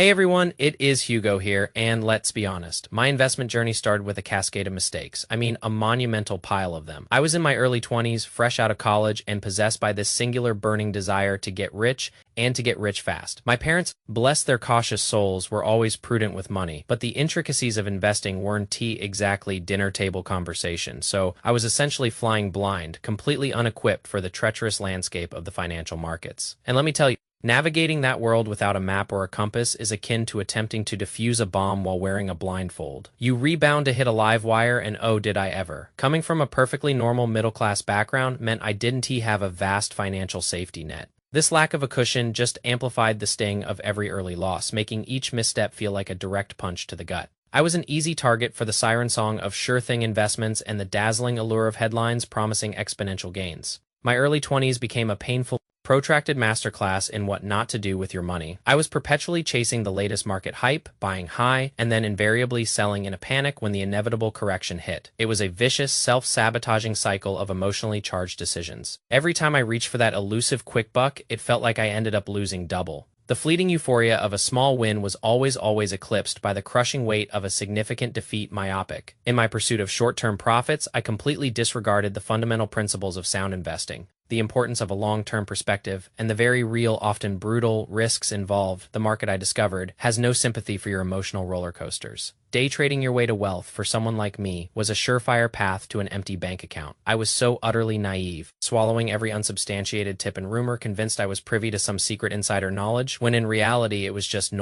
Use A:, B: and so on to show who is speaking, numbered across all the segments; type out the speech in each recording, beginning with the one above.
A: Hey everyone, it is Hugo here, and let's be honest, my investment journey started with a cascade of mistakes. I mean, a monumental pile of them. I was in my early 20s, fresh out of college, and possessed by this singular burning desire to get rich and to get rich fast. My parents, bless their cautious souls, were always prudent with money, but the intricacies of investing weren't exactly dinner table conversation, so I was essentially flying blind, completely unequipped for the treacherous landscape of the financial markets. And let me tell you, navigating that world without a map or a compass is akin to attempting to defuse a bomb while wearing a blindfold. You rebound to hit a live wire, and oh, did I ever. Coming from a perfectly normal middle-class background meant I didn't have a vast financial safety net. This lack of a cushion just amplified the sting of every early loss, making each misstep feel like a direct punch to the gut. I was an easy target for the siren song of sure-thing investments and the dazzling allure of headlines promising exponential gains. My early 20s became a painful, protracted masterclass in what not to do with your money. I was perpetually chasing the latest market hype, buying high, and then invariably selling in a panic when the inevitable correction hit. It was a vicious, self-sabotaging cycle of emotionally charged decisions. Every time I reached for that elusive quick buck, it felt like I ended up losing double. The fleeting euphoria of a small win was always eclipsed by the crushing weight of a significant defeat myopic. In my pursuit of short-term profits, I completely disregarded the fundamental principles of sound investing, the importance of a long-term perspective, and the very real, often brutal, risks involved. The market, I discovered, has no sympathy for your emotional roller coasters. Day trading your way to wealth for someone like me was a surefire path to an empty bank account. I was so utterly naive, swallowing every unsubstantiated tip and rumor, convinced I was privy to some secret insider knowledge, when in reality it was just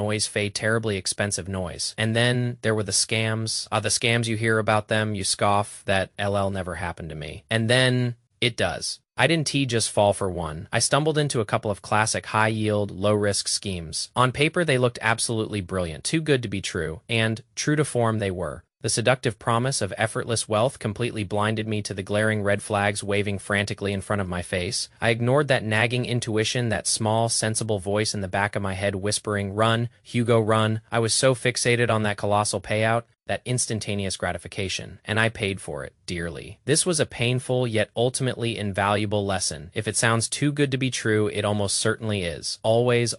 A: terribly expensive noise. And then there were the scams. The scams, you hear about them, you scoff, that LL never happened to me. And then it does. I didn't just fall for one. I stumbled into a couple of classic high-yield, low-risk schemes. On paper, they looked absolutely brilliant, too good to be true, and true to form they were. The seductive promise of effortless wealth completely blinded me to the glaring red flags waving frantically in front of my face. I ignored that nagging intuition, that small, sensible voice in the back of my head whispering, "Run, Hugo, run." I was so fixated on that colossal payout, that instantaneous gratification, and I paid for it dearly. This was a painful yet ultimately invaluable lesson. If it sounds too good to be true, it almost certainly is. Always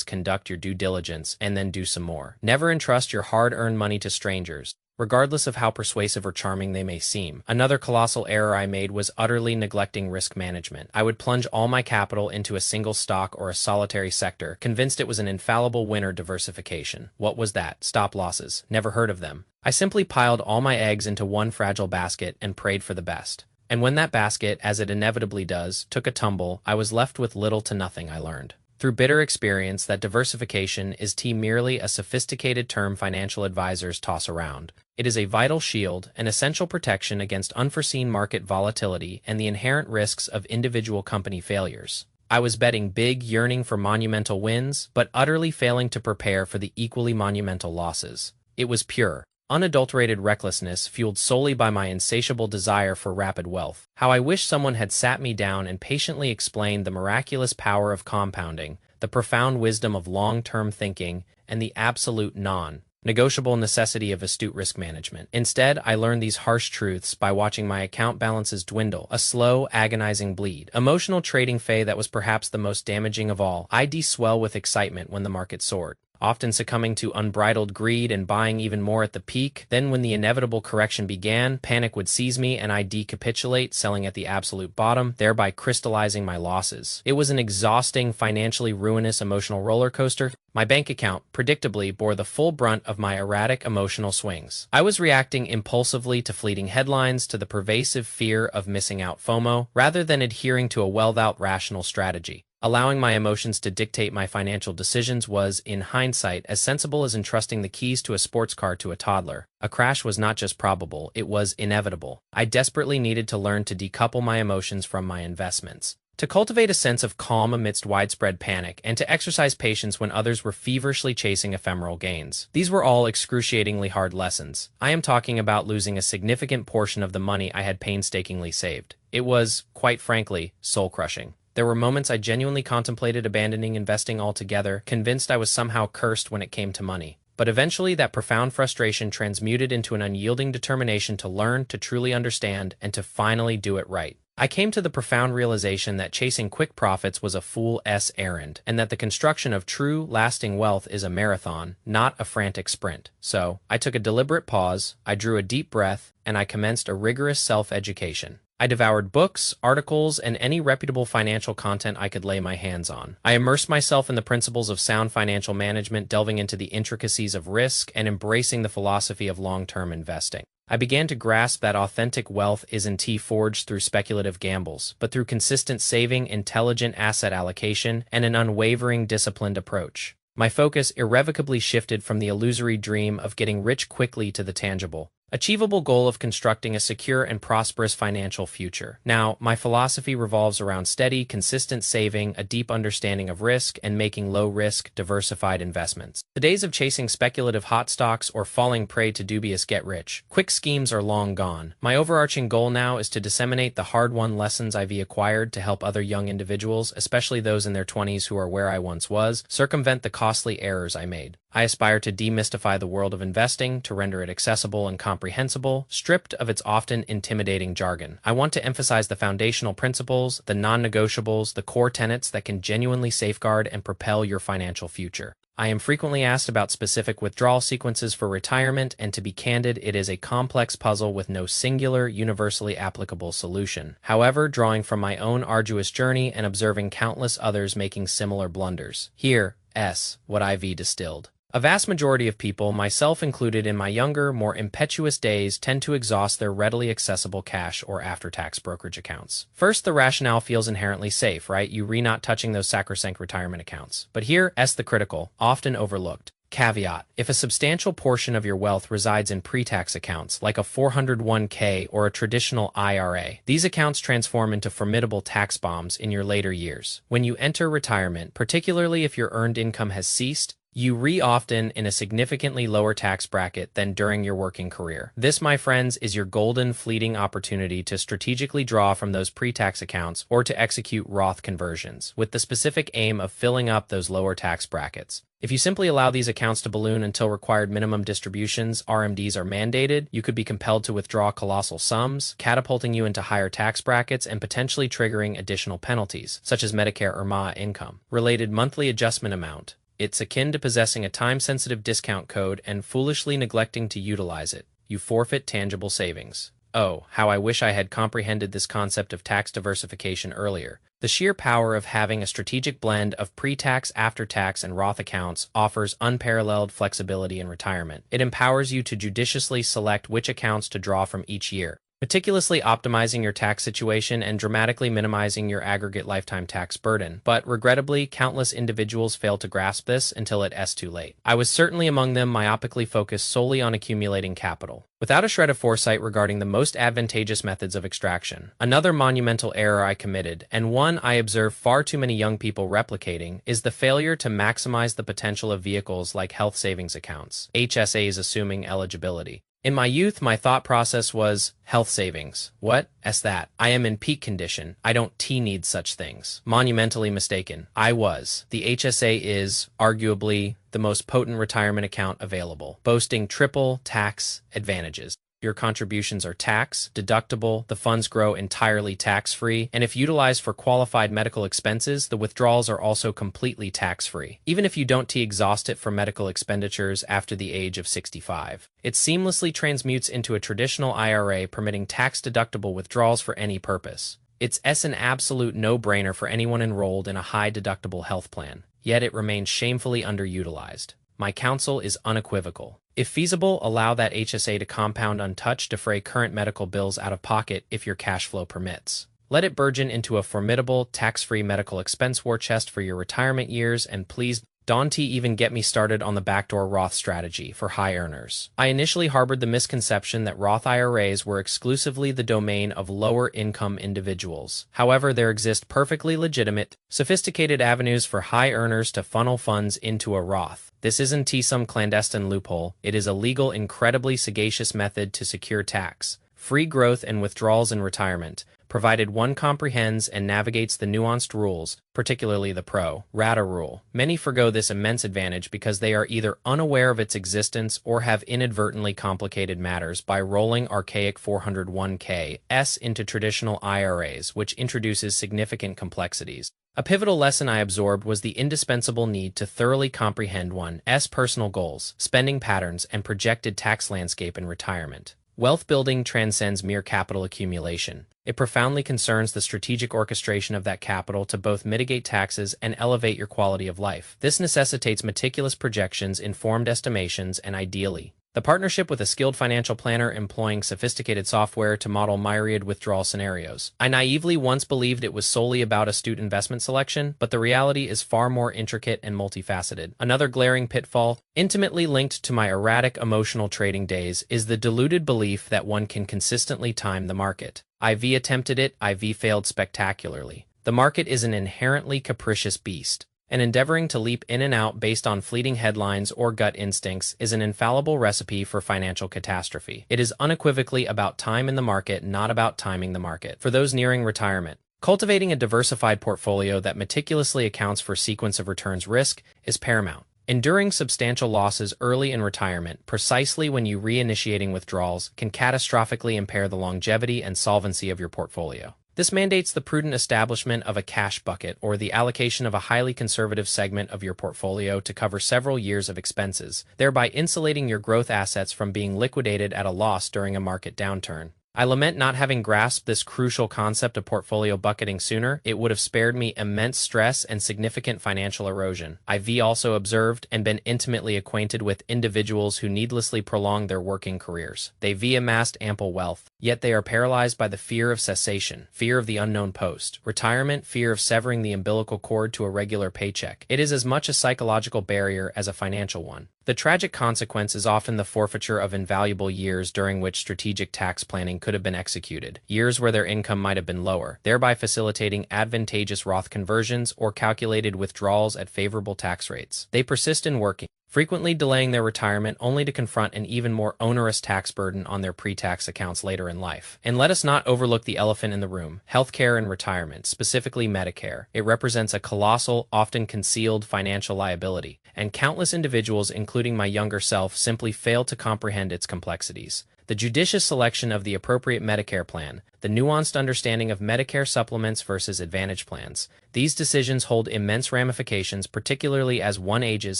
A: conduct your due diligence and then do some more. Never entrust your hard-earned money to strangers, regardless of how persuasive or charming they may seem. Another colossal error I made was utterly neglecting risk management. I would plunge all my capital into a single stock or a solitary sector, convinced it was an infallible winner. Diversification. What was that? Stop losses. Never heard of them. I simply piled all my eggs into one fragile basket and prayed for the best. And when that basket, as it inevitably does, took a tumble, I was left with little to nothing. I learned through bitter experience that diversification is merely a sophisticated term financial advisors toss around. It is a vital shield, an essential protection against unforeseen market volatility and the inherent risks of individual company failures. I was betting big, yearning for monumental wins, but utterly failing to prepare for the equally monumental losses. It was pure, unadulterated recklessness fueled solely by my insatiable desire for rapid wealth. How I wish someone had sat me down and patiently explained the miraculous power of compounding, the profound wisdom of long-term thinking, and the absolute non-negotiable necessity of astute risk management. Instead, I learned these harsh truths by watching my account balances dwindle, a slow, agonizing bleed. Emotional trading that was perhaps the most damaging of all. I'd swell with excitement when the market soared, often succumbing to unbridled greed and buying even more at the peak. Then when the inevitable correction began, panic would seize me and I'd decapitulate, selling at the absolute bottom, thereby crystallizing my losses. It was an exhausting, financially ruinous emotional roller coaster. My bank account, predictably, bore the full brunt of my erratic emotional swings. I was reacting impulsively to fleeting headlines, to the pervasive fear of missing out FOMO, rather than adhering to a well-thought rational strategy. Allowing my emotions to dictate my financial decisions was, in hindsight, as sensible as entrusting the keys to a sports car to a toddler. A crash was not just probable, it was inevitable. I desperately needed to learn to decouple my emotions from my investments, to cultivate a sense of calm amidst widespread panic, and to exercise patience when others were feverishly chasing ephemeral gains. These were all excruciatingly hard lessons. I am talking about losing a significant portion of the money I had painstakingly saved. It was, quite frankly, soul-crushing. There were moments I genuinely contemplated abandoning investing altogether, convinced I was somehow cursed when it came to money. But eventually that profound frustration transmuted into an unyielding determination to learn, to truly understand, and to finally do it right. I came to the profound realization that chasing quick profits was a fool's errand, and that the construction of true, lasting wealth is a marathon, not a frantic sprint. So, I took a deliberate pause, I drew a deep breath, and I commenced a rigorous self-education. I devoured books, articles, and any reputable financial content I could lay my hands on. I immersed myself in the principles of sound financial management, delving into the intricacies of risk and embracing the philosophy of long-term investing. I began to grasp that authentic wealth isn't forged through speculative gambles, but through consistent saving, intelligent asset allocation, and an unwavering, disciplined approach. My focus irrevocably shifted from the illusory dream of getting rich quickly to the tangible, achievable goal of constructing a secure and prosperous financial future. Now, my philosophy revolves around steady, consistent saving, a deep understanding of risk, and making low-risk, diversified investments. The days of chasing speculative hot stocks or falling prey to dubious get-rich-quick schemes are long gone. My overarching goal now is to disseminate the hard-won lessons I've acquired to help other young individuals, especially those in their 20s who are where I once was, circumvent the costly errors I made. I aspire to demystify the world of investing, to render it accessible and comprehensible, stripped of its often intimidating jargon. I want to emphasize the foundational principles, the non-negotiables, the core tenets that can genuinely safeguard and propel your financial future. I am frequently asked about specific withdrawal sequences for retirement, and to be candid, it is a complex puzzle with no singular, universally applicable solution. However, drawing from my own arduous journey and observing countless others making similar blunders, here's what I've distilled. A vast majority of people, myself included in my younger, more impetuous days, tend to exhaust their readily accessible cash or after-tax brokerage accounts. First, the rationale feels inherently safe, right? You're not touching those sacrosanct retirement accounts. But here's the critical, often overlooked caveat. If a substantial portion of your wealth resides in pre-tax accounts, like a 401k or a traditional IRA, these accounts transform into formidable tax bombs in your later years. When you enter retirement, particularly if your earned income has ceased, you often in a significantly lower tax bracket than during your working career. This, my friends, is your golden fleeting opportunity to strategically draw from those pre-tax accounts or to execute Roth conversions, with the specific aim of filling up those lower tax brackets. If you simply allow these accounts to balloon until required minimum distributions, RMDs, are mandated, you could be compelled to withdraw colossal sums, catapulting you into higher tax brackets and potentially triggering additional penalties, such as Medicare or MA income related monthly adjustment amount. It's akin to possessing a time-sensitive discount code and foolishly neglecting to utilize it. You forfeit tangible savings. Oh, how I wish I had comprehended this concept of tax diversification earlier. The sheer power of having a strategic blend of pre-tax, after-tax, and Roth accounts offers unparalleled flexibility in retirement. It empowers you to judiciously select which accounts to draw from each year, meticulously optimizing your tax situation and dramatically minimizing your aggregate lifetime tax burden. But regrettably, countless individuals fail to grasp this until it's too late. I was certainly among them, myopically focused solely on accumulating capital, without a shred of foresight regarding the most advantageous methods of extraction. Another monumental error I committed, and one I observe far too many young people replicating, is the failure to maximize the potential of vehicles like health savings accounts, HSAs, assuming eligibility. In my youth, my thought process was, health savings. What's that? I am in peak condition. I don't need such things. Monumentally mistaken. I was. The HSA is, arguably, the most potent retirement account available, boasting triple tax advantages. Your contributions are tax deductible, the funds grow entirely tax-free, and if utilized for qualified medical expenses, the withdrawals are also completely tax-free, even if you don't exhaust it for medical expenditures after the age of 65. It seamlessly transmutes into a traditional IRA, permitting tax-deductible withdrawals for any purpose. It's an absolute no-brainer for anyone enrolled in a high-deductible health plan, yet it remains shamefully underutilized. My counsel is unequivocal. If feasible, allow that HSA to compound untouched, defray current medical bills out of pocket if your cash flow permits. Let it burgeon into a formidable, tax-free medical expense war chest for your retirement years, and please don't even get me started on the backdoor Roth strategy for high earners. I initially harbored the misconception that Roth IRAs were exclusively the domain of lower-income individuals. However, there exist perfectly legitimate, sophisticated avenues for high earners to funnel funds into a Roth. This isn't some clandestine loophole. It is a legal, incredibly sagacious method to secure tax free growth and withdrawals in retirement, provided one comprehends and navigates the nuanced rules, particularly the pro rata rule. Many forgo this immense advantage because they are either unaware of its existence or have inadvertently complicated matters by rolling archaic 401(k)s into traditional IRAs, which introduces significant complexities. A pivotal lesson I absorbed was the indispensable need to thoroughly comprehend one's personal goals, spending patterns, and projected tax landscape in retirement. Wealth building transcends mere capital accumulation. It profoundly concerns the strategic orchestration of that capital to both mitigate taxes and elevate your quality of life. This necessitates meticulous projections, informed estimations, and ideally, the partnership with a skilled financial planner employing sophisticated software to model myriad withdrawal scenarios. I naively once believed it was solely about astute investment selection, but the reality is far more intricate and multifaceted. Another glaring pitfall, intimately linked to my erratic emotional trading days, is the deluded belief that one can consistently time the market. I've attempted it, I've failed spectacularly. The market is an inherently capricious beast, and endeavoring to leap in and out based on fleeting headlines or gut instincts is an infallible recipe for financial catastrophe. It is unequivocally about time in the market, not about timing the market. For those nearing retirement, cultivating a diversified portfolio that meticulously accounts for sequence of returns risk is paramount. Enduring substantial losses early in retirement, precisely when you reinitiating withdrawals, can catastrophically impair the longevity and solvency of your portfolio. This mandates the prudent establishment of a cash bucket or the allocation of a highly conservative segment of your portfolio to cover several years of expenses, thereby insulating your growth assets from being liquidated at a loss during a market downturn. I lament not having grasped this crucial concept of portfolio bucketing sooner. It would have spared me immense stress and significant financial erosion. I've also observed and been intimately acquainted with individuals who needlessly prolong their working careers. They've amassed ample wealth, yet they are paralyzed by the fear of cessation, fear of the unknown post, retirement, fear of severing the umbilical cord to a regular paycheck. It is as much a psychological barrier as a financial one. The tragic consequence is often the forfeiture of invaluable years during which strategic tax planning could have been executed, years where their income might have been lower, thereby facilitating advantageous Roth conversions or calculated withdrawals at favorable tax rates. They persist in working, frequently delaying their retirement only to confront an even more onerous tax burden on their pre-tax accounts later in life. And let us not overlook the elephant in the room: healthcare and retirement, specifically Medicare. It represents a colossal, often concealed financial liability, and countless individuals, including my younger self, simply fail to comprehend its complexities. The judicious selection of the appropriate Medicare plan, the nuanced understanding of Medicare supplements versus Advantage plans. These decisions hold immense ramifications, particularly as one ages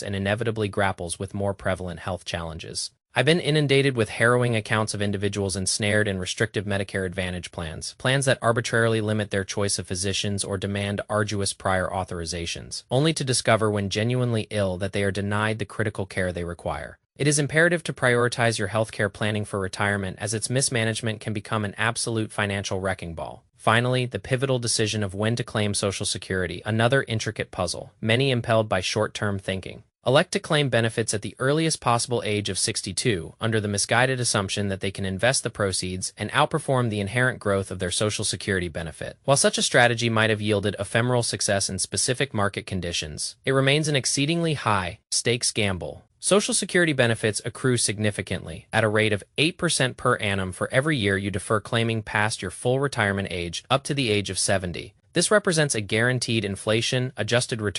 A: and inevitably grapples with more prevalent health challenges. I've been inundated with harrowing accounts of individuals ensnared in restrictive Medicare Advantage plans, plans that arbitrarily limit their choice of physicians or demand arduous prior authorizations, only to discover when genuinely ill that they are denied the critical care they require. It is imperative to prioritize your healthcare planning for retirement, as its mismanagement can become an absolute financial wrecking ball. Finally, the pivotal decision of when to claim Social Security, another intricate puzzle, many impelled by short-term thinking. Elect to claim benefits at the earliest possible age of 62, under the misguided assumption that they can invest the proceeds and outperform the inherent growth of their Social Security benefit. While such a strategy might have yielded ephemeral success in specific market conditions, it remains an exceedingly high-stakes gamble. Social Security benefits accrue significantly, at a rate of 8% per annum for every year you defer claiming past your full retirement age up to the age of 70. This represents a guaranteed inflation-adjusted return